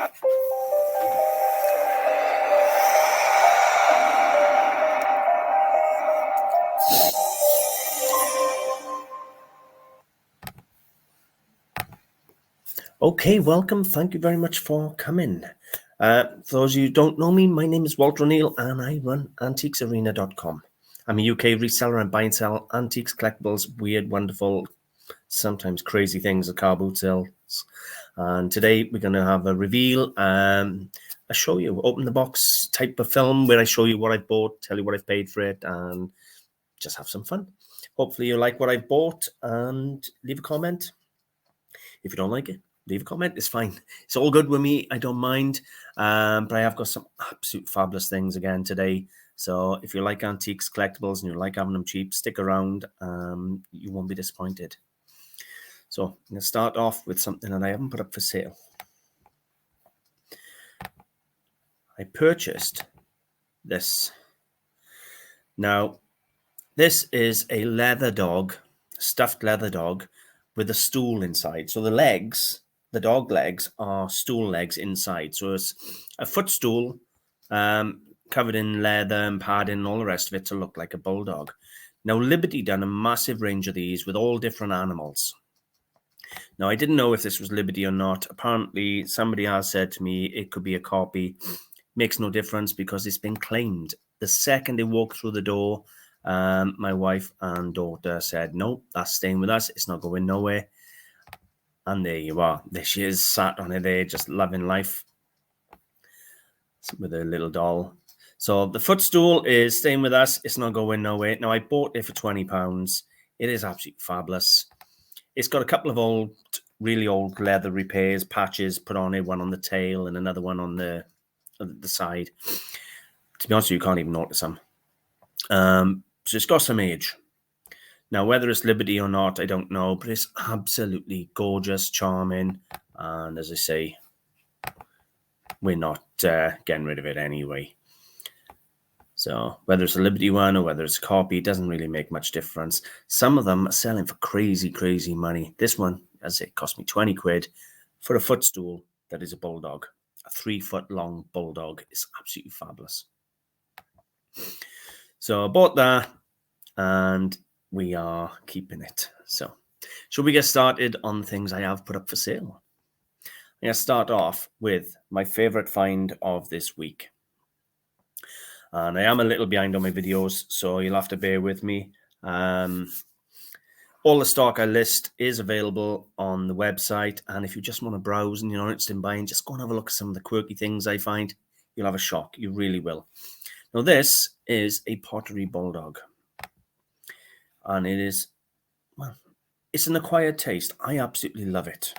Okay, welcome. Thank you very much for coming. For those of you who don't know me, my name is Walter O'Neill and I run AntiquesArena.com. I'm a UK reseller and buy and sell antiques, collectibles, weird, wonderful, sometimes crazy things at car boot sales. And today we're going to have a reveal, a show you, open the box type of film where I show you what I bought, tell you what I've paid for it, and just have some fun. Hopefully you like what I've bought and leave a comment. If you don't like it, leave a comment. It's fine. It's all good with me. I don't mind. But I have got some absolute fabulous things again today. So if you like antiques, collectibles, and you like having them cheap, stick around. You won't be disappointed. So I'm going to start off with something that I haven't put up for sale. I purchased this. Now, this is a leather dog, stuffed leather dog with a stool inside. So the legs, the dog legs, are stool legs inside. So it's a footstool covered in leather and padding and all the rest of it to look like a bulldog. Now, Liberty done a massive range of these with all different animals. Now, I didn't know if this was Liberty or not. Apparently, somebody has said to me it could be a copy. Makes no difference because it's been claimed. The second they walk through the door, my wife and daughter said, no, that's staying with us. It's not going nowhere. And there you are. There she is, sat on it there, just loving life with her little doll. So the footstool is staying with us. It's not going nowhere. Now, I bought it for £20. It is absolutely fabulous. It's got a couple of really old leather repairs, patches put on it, one on the tail and another one on the side. To be honest with you, you can't even notice them. So it's got some age. Now, whether it's Liberty or not, I don't know, but it's absolutely gorgeous, charming, and as I say, we're not getting rid of it anyway. So whether it's a Liberty one or whether it's a copy, it doesn't really make much difference. Some of them are selling for crazy, crazy money. This one, as it cost me 20 quid for a footstool that is a bulldog. A 3-foot long bulldog. It's absolutely fabulous. So I bought that and we are keeping it. So shall we get started on things I have put up for sale? I'm going to start off with my favorite find of this week. And I am a little behind on my videos, so you'll have to bear with me. All the stock I list is available on the website. And if you just want to browse and you're not interested in buying, just go and have a look at some of the quirky things I find. You'll have a shock. You really will. Now, this is a pottery bulldog. And it is, well, it's an acquired taste. I absolutely love it.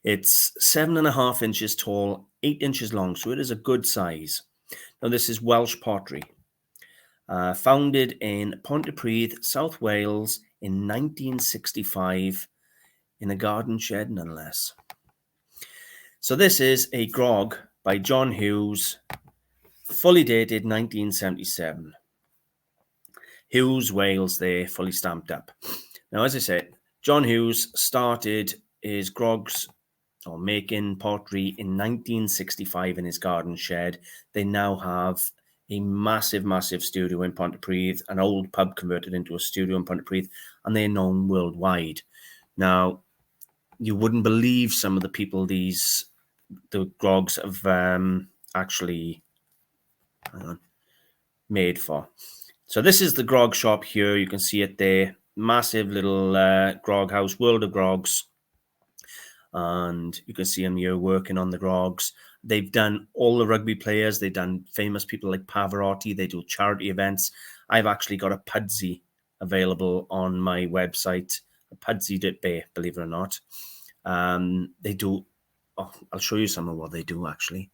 It's 7.5 inches tall, 8 inches long, so it is a good size. Now, this is Welsh pottery. Founded in Pontypridd, South Wales in 1965 in a garden shed, none less. So this is a grog by John Hughes, fully dated 1977. Hughes, Wales there, fully stamped up. Now, as I said, John Hughes started his grogs or making pottery in 1965 in his garden shed. They now have a massive, massive studio in Pontypridd, an old pub converted into a studio in Pontypridd, and they're known worldwide. Now, you wouldn't believe some of the people the grogs have actually made for. So this is the grog shop here. You can see it there. Massive little grog house, World of Grogs. And you can see them here working on the grogs. They've done all the rugby players. They've done famous people like Pavarotti. They do charity events. I've actually got a Pudsey available on my website. A Pudsey.bay, believe it or not. They do, I'll show you some of what they do actually.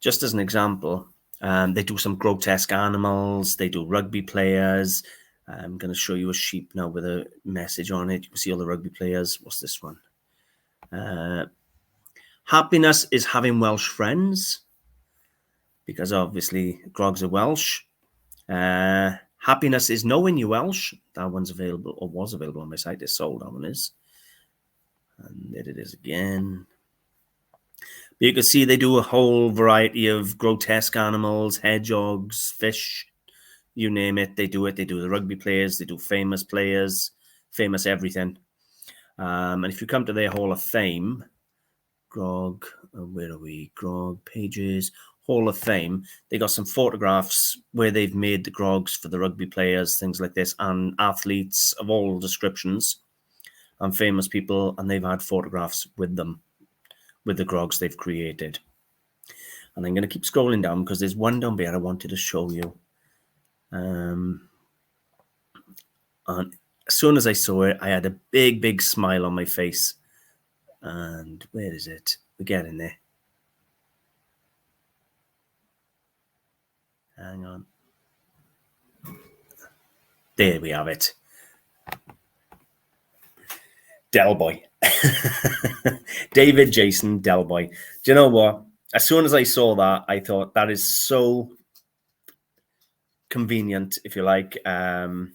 Just as an example, they do some grotesque animals. They do rugby players. I'm going to show you a sheep now with a message on it. You can see all the rugby players. What's this one? Happiness is having Welsh friends, because obviously grogs are Welsh. Happiness is knowing you Welsh. That one's available, or was available on my site. It's sold, that one is. And there it is again. But you can see they do a whole variety of grotesque animals, hedgehogs, fish, you name it, they do it. They do the rugby players, they do famous players, famous everything. And if you come to their Hall of Fame, Grog, where are we? Grog, pages, Hall of Fame. They got some photographs where they've made the grogs for the rugby players, things like this, and athletes of all descriptions and famous people, and they've had photographs with them, with the grogs they've created. And I'm going to keep scrolling down because there's one down there I wanted to show you. And as soon as I saw it, I had a big, big smile on my face. And where is it? We're getting there. Hang on. There we have it. Delboy. David Jason Delboy. Do you know what? As soon as I saw that, I thought that is so convenient, if you like. Delboy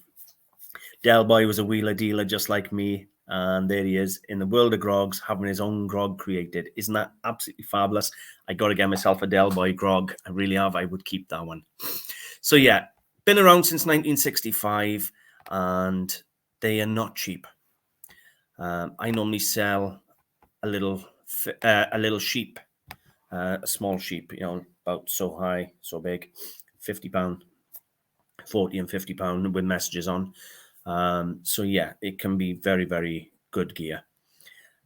was a wheeler dealer just like me. And there he is in the world of grogs, having his own grog created. Isn't that absolutely fabulous? I got to get myself a Delboy grog. I really have. I would keep that one. So yeah, been around since 1965, and they are not cheap. I normally sell a little sheep, a small sheep, you know, about so high, so big, £50, 40 and £50 with messages on. So yeah, it can be very, very good gear.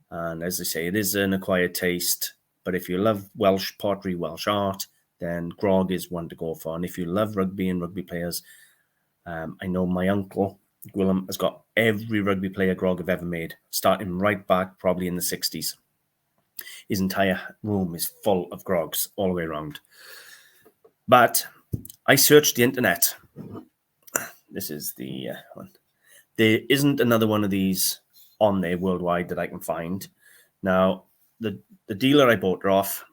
And as I say, it is an acquired taste. But if you love Welsh pottery, Welsh art, then grog is one to go for. And if you love rugby and rugby players, I know my uncle, Gwilym, has got every rugby player grog I've ever made, starting right back probably in the 60s. His entire room is full of grogs all the way around. But I searched the internet. This is the one. There isn't another one of these on there worldwide that I can find. Now, the dealer I bought it off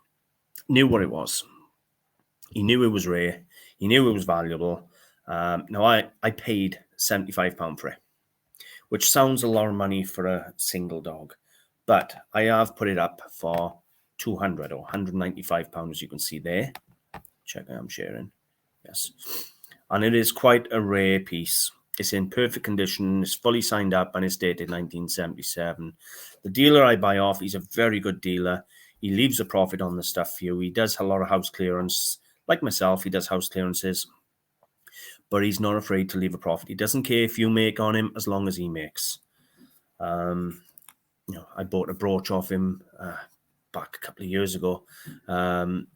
knew what it was. He knew it was rare. He knew it was valuable. Now, I paid £75 for it, which sounds a lot of money for a single dog. But I have put it up for £200 or £195, as you can see there. Check, I'm sharing. Yes. And it is quite a rare piece. It's in perfect condition. It's fully signed up and it's dated 1977. The dealer I buy off, he's a very good dealer. He leaves a profit on the stuff for you. He does a lot of house clearance. Like myself, he does house clearances. But he's not afraid to leave a profit. He doesn't care if you make on him as long as he makes. You know, I bought a brooch off him back a couple of years ago.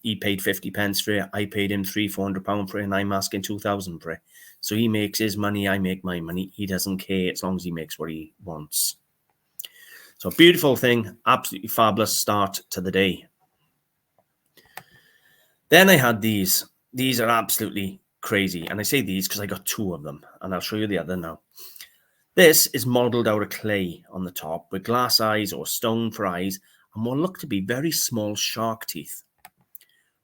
He paid 50 pence for it. I paid him £300-400 for it, and I'm asking 2,000 for it. So he makes his money, I make my money. He doesn't care as long as he makes what he wants. So beautiful thing, absolutely fabulous start to the day. Then I had these. These are absolutely crazy. And I say these because I got two of them, and I'll show you the other now. This is modelled out of clay on the top with glass eyes or stone for eyes and what look to be very small shark teeth.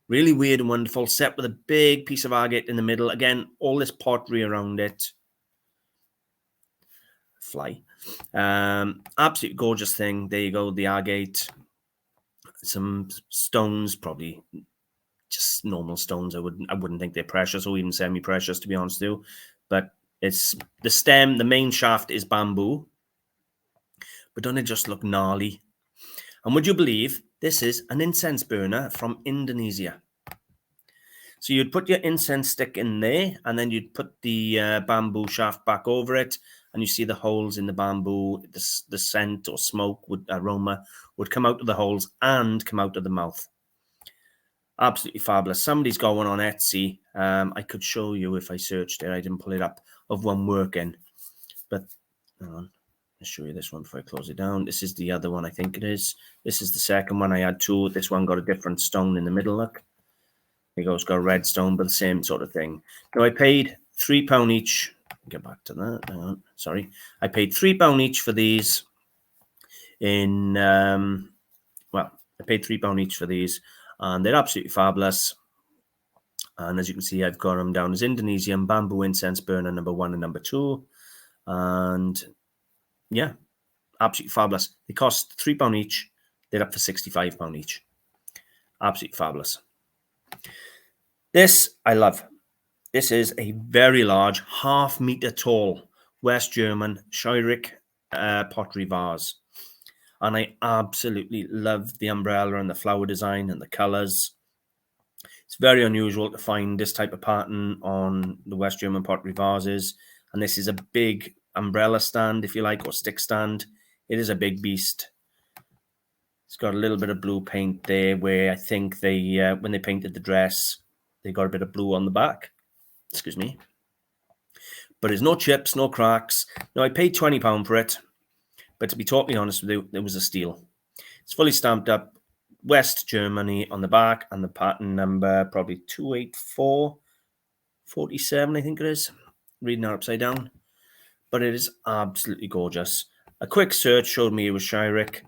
Really weird and wonderful, set with a big piece of agate in the middle. Again, all this pottery around it. Fly. Absolutely gorgeous thing. There you go, the agate. Some stones, probably just normal stones. I wouldn't think they're precious or even semi-precious, to be honest with you. But it's the stem, the main shaft is bamboo. But don't it just look gnarly? And would you believe this is an incense burner from Indonesia? So you'd put your incense stick in there, and then you'd put the bamboo shaft back over it, and you see the holes in the bamboo. The scent or smoke, aroma would come out of the holes and come out of the mouth. Absolutely fabulous. Somebody's got one on Etsy. I could show you if I searched it. I didn't pull it up, of one working. But hang on. I'll show you this one before I close it down. This is the other one, I think it is. This is the second one. I had two. This one got a different stone in the middle, look. There you go, it's got a red stone, but the same sort of thing. Now, I paid £3 each. Get back to that. Hang on. Sorry. I paid £3 each for these in, well, I paid £3 each for these, and they're absolutely fabulous. And as you can see, I've got them down as Indonesian bamboo incense burner number 1 and number 2. And yeah, Absolutely fabulous. They cost £3 each. They're up for £65 each. Absolutely fabulous. This I love. This is a very large, half-meter tall West German Schierick pottery vase. And I absolutely love the umbrella and the flower design and the colours. It's very unusual to find this type of pattern on the West German pottery vases. And this is a big umbrella stand, if you like, or stick stand. It is a big beast. It's got a little bit of blue paint there, where I think they, when they painted the dress, they got a bit of blue on the back. Excuse me. But there's no chips, no cracks. Now, I paid £20 for it, but to be totally honest with you, it was a steal. It's fully stamped up, West Germany on the back, and the pattern number probably 28447, I think it is. Reading that upside down. But it is absolutely gorgeous. A quick search showed me it was Schierick.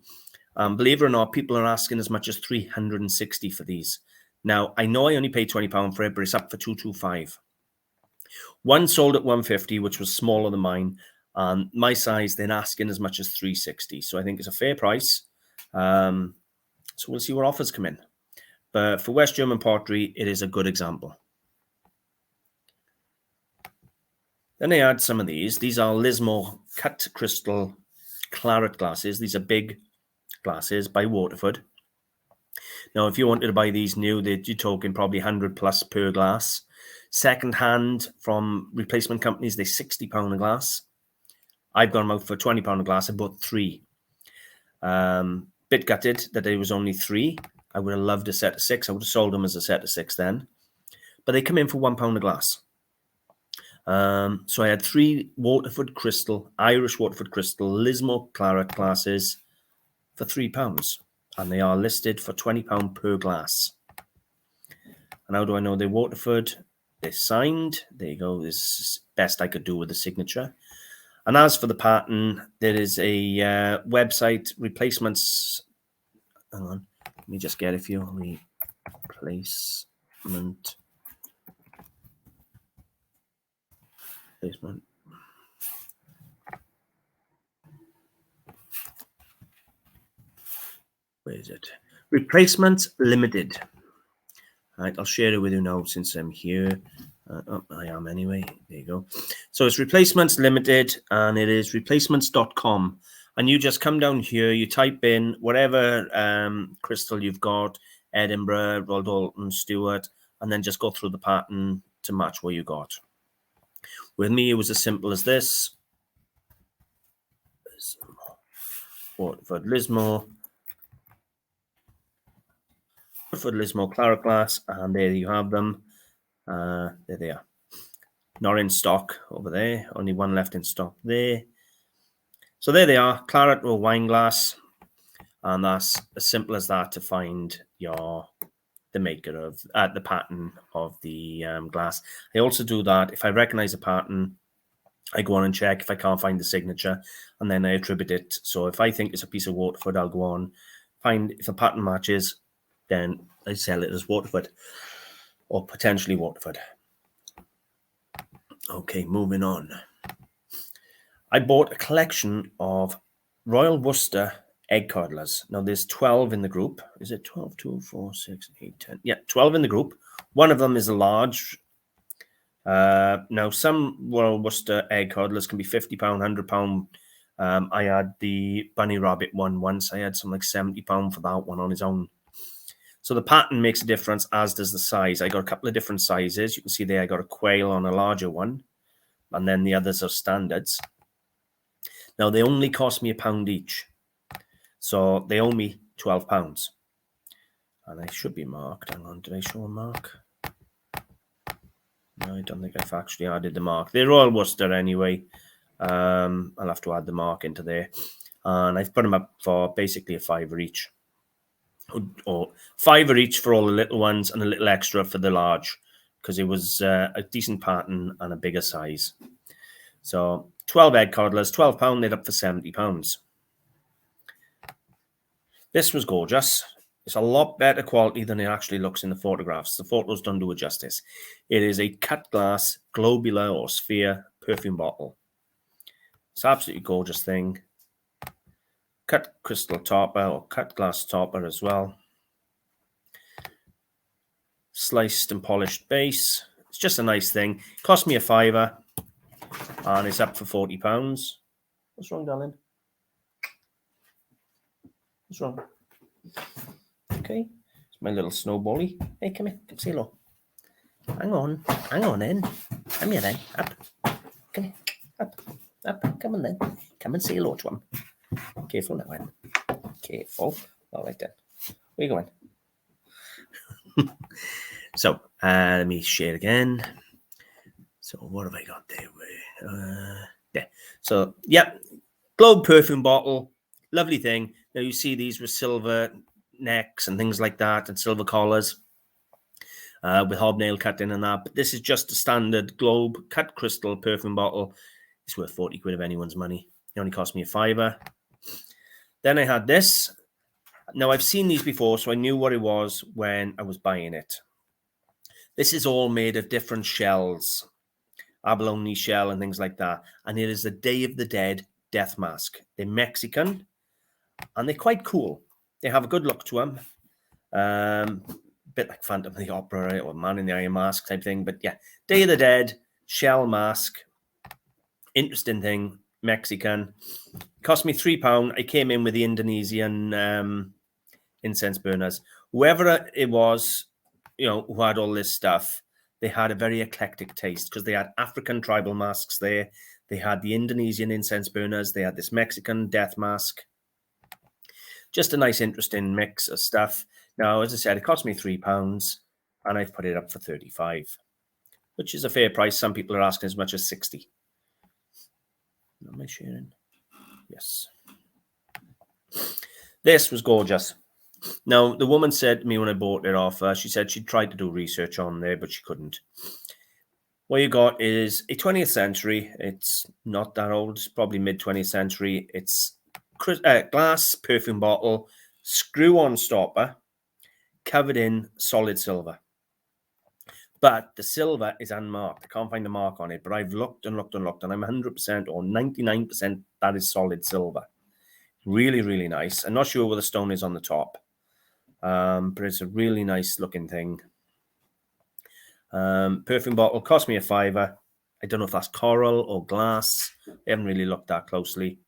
Believe it or not, people are asking as much as $360 for these. Now, I know I only paid £20 for it, but it's up for $225. One sold at $150, which was smaller than mine. My size, they're asking as much as $360. So I think it's a fair price. So we'll see what offers come in. But for West German pottery, it is a good example. Then I add some of these. These are Lismore cut crystal claret glasses. These are big glasses by Waterford. Now, if you wanted to buy these new, you're talking probably 100 plus per glass. Second hand from replacement companies, they're £60 a glass. I've got them out for £20 a glass. I bought 3. Bit gutted that there was only 3. I would have loved a set of 6. I would have sold them as a set of 6 then. But they come in for £1 a glass. So I had 3 Waterford crystal, Irish Waterford crystal, Lismore claret glasses for £3. And they are listed for £20 per glass. And how do I know they're Waterford? They're signed. There you go. This is best I could do with the signature. And as for the pattern, there is a website, replacements. Hang on. Let me just get a few. Replacement. Where is it? Replacements Limited. All right, I'll share it with you now since I'm here. I am anyway. There you go. So it's Replacements Limited, and it is replacements.com. And you just come down here, you type in whatever crystal you've got, Edinburgh, Royal Dalton, Stewart, and then just go through the pattern to match what you got. With me, it was as simple as this. Waterford Lismore. Waterford Lismore claret glass, and there you have them. There they are. Not in stock over there. Only one left in stock there. So there they are, claret or wine glass. And that's as simple as that to find the maker of the pattern of the glass. I also do that if I recognize a pattern, I go on and check if I can't find the signature, and then I attribute it. So if I think it's a piece of Waterford, I'll go on, find if the pattern matches, then I sell it as Waterford or potentially Waterford. Okay, moving on. I bought a collection of Royal Worcester egg codlers. Now, there's 12 in the group. Is it 12? 2, 4, 6, 8, 10. Yeah, 12 in the group. One of them is a large. Now, some Royal Worcester egg codlers can be £50, £100. I had the bunny rabbit one once. I had something like £70 for that one on its own. So the pattern makes a difference, as does the size. I got a couple of different sizes. You can see there I got a quail on a larger one, and then the others are standards. Now, they only cost me £1 each. So they owe me £12. And they should be marked. Hang on, did I show a mark? No, I don't think I've actually added the mark. They're Royal Worcester anyway. I'll have to add the mark into there. And I've put them up for basically a £5 each. Or £5 each for all the little ones and a little extra for the large, because it was a decent pattern and a bigger size. So 12 egg codlers, £12, they're up for £70. This was gorgeous. It's a lot better quality than it actually looks in the photographs. The photos don't do it justice. It is a cut glass globular or sphere perfume bottle. It's an absolutely gorgeous thing. cut crystal topper or cut glass topper as well. Sliced and polished base. It's just a nice thing. Cost me a £5 and it's up for £40. What's wrong, darling? What's wrong? Okay. It's my little snowbally. Hey, come here. Come say hello. Hang on then. Come here then. Up. Come here. Up. Come on then. Come and say hello to him. Careful now, then. Careful. All right then. Where you going? So, let me share again. So, what have I got there? Yeah. So, yeah. Globe perfume bottle. Lovely thing. Now, you see these with silver necks and things like that and silver collars with hobnail cutting and that. But this is just a standard Globe cut crystal perfume bottle. It's worth 40 quid of anyone's money. It only cost me a £5. Then I had this. Now, I've seen these before, so I knew what it was when I was buying it. This is all made of different shells, abalone shell and things like that. And it is the Day of the Dead death mask. They're Mexican, and they're quite cool. They have a good look to them. Bit like Phantom of the Opera, right? Or Man in the Iron Mask type thing. But yeah, Day of the Dead, shell mask. Interesting thing, Mexican. Cost me £3. I came in with the Indonesian incense burners. Whoever it was, who had all this stuff, they had a very eclectic taste because they had African tribal masks there. They had the Indonesian incense burners. They had this Mexican death mask. Just a nice, interesting mix of stuff. Now, as I said, it cost me £3 and I've put it up for 35, which is a fair price. Some people are asking as much as 60. Am I sharing? Yes. This was gorgeous. Now, the woman said to me when I bought it off her, she said she tried to do research on there, but she couldn't. What you got is a 20th century. It's not that old. It's probably mid-20th century. It's glass perfume bottle, screw-on stopper, covered in solid silver. But the silver is unmarked. I can't find the mark on it, but I've looked and looked and looked, and I'm 100% or 99% that is solid silver. Really, really nice. I'm not sure where the stone is on the top. But it's a really nice looking thing. Perfume bottle cost me a £5. I don't know if that's coral or glass. I haven't really looked that closely.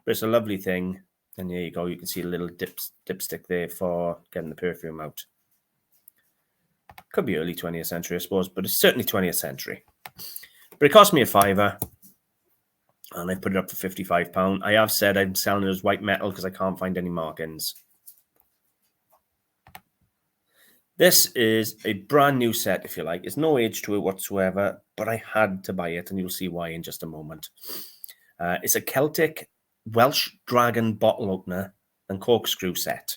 But it's a lovely thing. And there you go. You can see a little dipstick there for getting the perfume out. Could be early 20th century, I suppose. But it's certainly 20th century. But it cost me a £5. And I put it up for £55. I have said I'm selling it as white metal because I can't find any markings. This is a brand new set, if you like. There's no age to it whatsoever, but I had to buy it, and you'll see why in just a moment. It's a Celtic Welsh Dragon bottle opener and corkscrew set.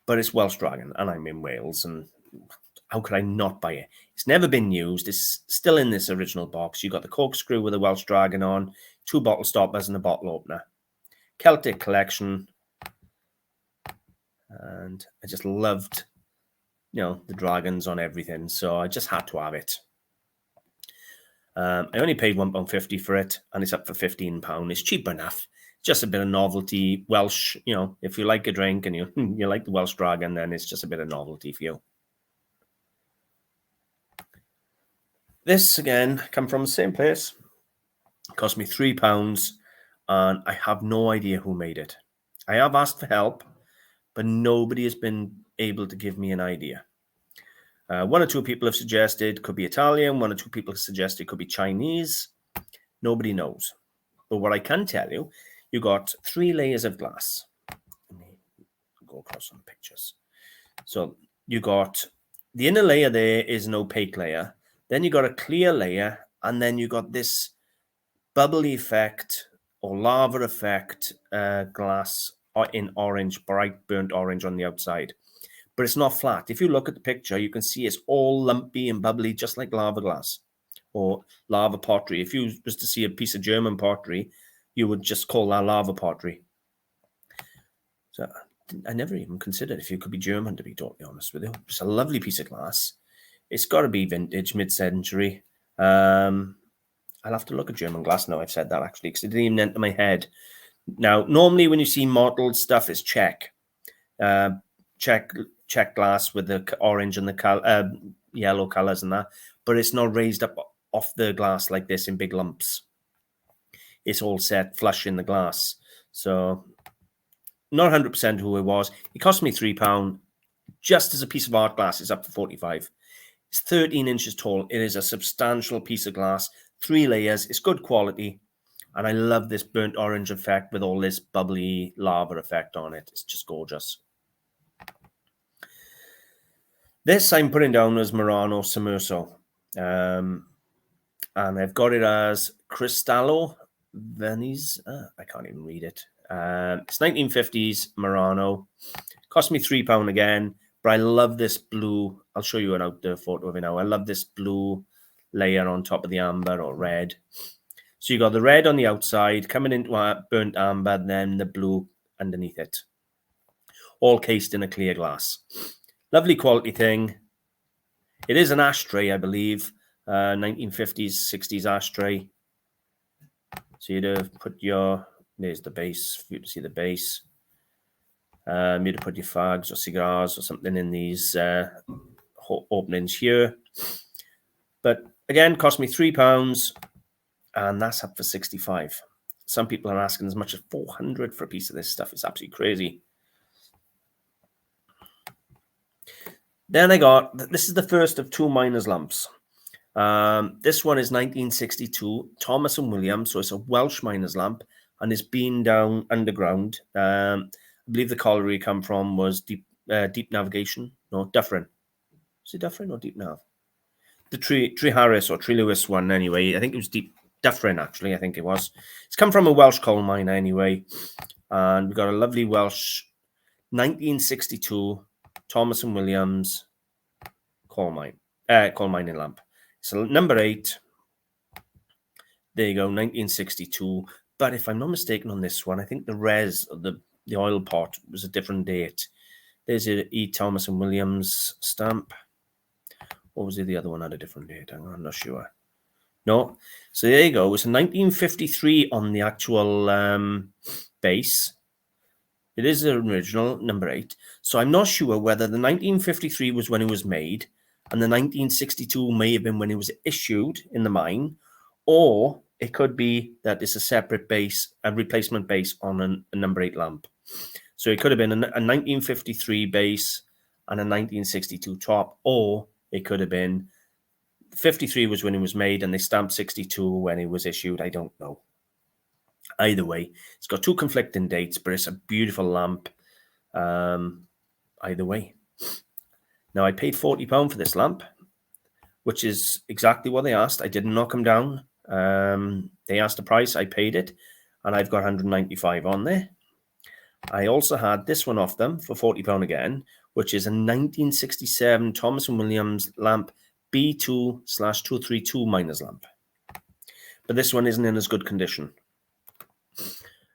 But it's Welsh Dragon, and I'm in Wales, and how could I not buy it? It's never been used. It's still in this original box. You got the corkscrew with a Welsh Dragon on, 2 bottle stoppers, and a bottle opener. Celtic collection. And I just loved the dragons on everything. So I just had to have it. I only paid £1.50 for it, and it's up for £15. It's cheap enough. Just a bit of novelty. Welsh, if you like a drink and you like the Welsh Dragon, then it's just a bit of novelty for you. This, again, come from the same place. It cost me £3, and I have no idea who made it. I have asked for help, but nobody has been able to give me an idea. 1 or 2 people have suggested could be Italian. 1 or 2 people have suggested could be Chinese. Nobody knows. But what I can tell you, you got 3 layers of glass. Let me go across some pictures. So you got the inner layer there is an opaque layer. Then you got a clear layer, and then you got this bubbly effect or lava effect glass in orange, bright burnt orange on the outside. But it's not flat. If you look at the picture, you can see it's all lumpy and bubbly, just like lava glass or lava pottery. If you was to see a piece of German pottery, you would just call that lava pottery. So I never even considered if you could be German, to be totally honest with you. It's a lovely piece of glass. It's got to be vintage, mid-century. I'll have to look at German glass now I've said that, actually, because it didn't even enter my head. Now, normally when you see mottled stuff, it's check glass with the orange and the yellow colors and that, but it's not raised up off the glass like this in big lumps. It's all set flush in the glass. So not 100% who it was. It cost me £3. Just as a piece of art glass, it's up for 45. It's 13 inches tall. It is a substantial piece of glass, 3 layers. It's good quality. And I love this burnt orange effect with all this bubbly lava effect on it. It's just gorgeous. This I'm putting down as Murano Sommerso. And I've got it as Cristallo Venice. I can't even read it. It's 1950s Murano. Cost me £3 again. But I love this blue. I'll show you an outdoor photo of it now. I love this blue layer on top of the amber or red. So you got the red on the outside coming into burnt amber, then the blue underneath it. All cased in a clear glass. Lovely quality thing. It is an ashtray, I believe. 1950s, 60s ashtray. So you'd put your, there's the base, for you to see the base. You'd put your fags or cigars or something in these openings here. But again, cost me £3, and that's up for 65. Some people are asking as much as 400 for a piece of this stuff. It's absolutely crazy. Then I got, this is the first of 2 miners' lamps. This one is 1962, Thomas and Williams, so it's a Welsh miner's lamp, and it's been down underground. I believe the colliery it come from was Deep Navigation. No, Dufferin. Is it Dufferin or Deep Nav? The Tree Harris or Tree Lewis one anyway. I think it was Dufferin, actually, I think it was. It's come from a Welsh coal miner anyway. And we've got a lovely Welsh 1962 Thomas and Williams coal mining lamp. So number 8. There you go, 1962. But if I'm not mistaken on this one, I think the res, the oil pot, was a different date. There's your E. Thomas and Williams stamp. Or was it the other one had a different date? I'm not sure. No. So there you go. It's a 1953 on the actual base. It is the original, number 8. So I'm not sure whether the 1953 was when it was made, and the 1962 may have been when it was issued in the mine, or it could be that it's a separate base, a replacement base on a number 8 lamp. So it could have been a 1953 base and a 1962 top, or it could have been 53 was when it was made and they stamped 62 when it was issued. I don't know. Either way, it's got 2 conflicting dates, but it's a beautiful lamp. Either way. Now, I paid £40 for this lamp, which is exactly what they asked. I didn't knock them down. They asked the price, I paid it, and I've got 195 on there. I also had this one off them for £40 again, which is a 1967 Thomas & Williams lamp B2/232 miners lamp. But this one isn't in as good condition.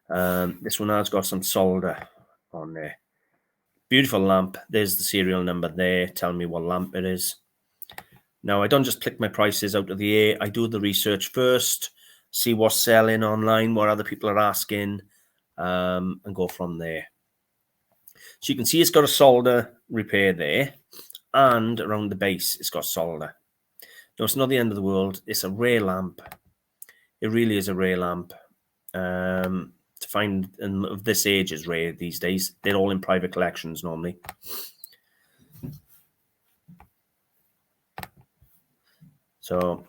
This one has got some solder on there. Beautiful lamp. There's the serial number there. Tell me what lamp it is. Now, I don't just click my prices out of the air. I do the research first, see what's selling online, what other people are asking, and go from there. So you can see it's got a solder repair there, and around the base, it's got solder. No, it's not the end of the world. It's a rare lamp. It really is a rare lamp. To find of this age is rare these days. They're all in private collections normally. So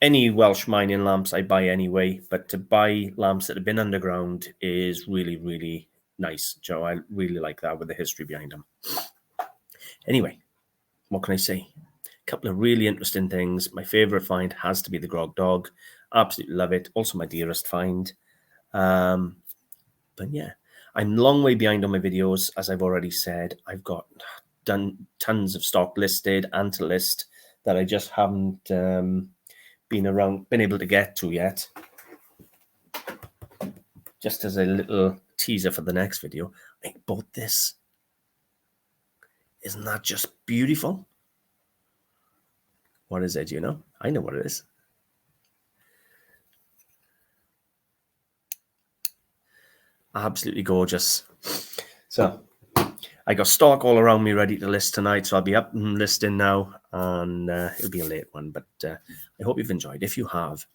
any Welsh mining lamps I buy anyway, but to buy lamps that have been underground is really, really nice. Joe, I really like that with the history behind them. Anyway, what can I say? A couple of really interesting things. My favorite find has to be the Grog Dog. Absolutely love it. Also my dearest find. But yeah, I'm a long way behind on my videos. As I've already said, I've done tons of stock listed and to list that I just haven't been able to get to yet. Just as a little teaser for the next video, I bought this. Isn't that just beautiful? What is it? Do you know? I know what it is. Absolutely gorgeous. So I got stock all around me ready to list tonight, so I'll be up and listing now, and it'll be a late one, but I hope you've enjoyed. If you have,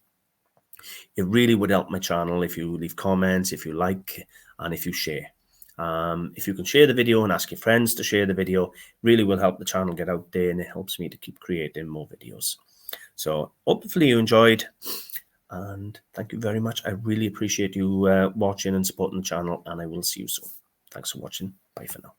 it really would help my channel if you leave comments, if you like, and if you share. If you can share the video and ask your friends to share the video, really will help the channel get out there, and it helps me to keep creating more videos. So hopefully you enjoyed, and thank you very much. I really appreciate you watching and supporting the channel, and I will see you soon. Thanks for watching. Bye for now.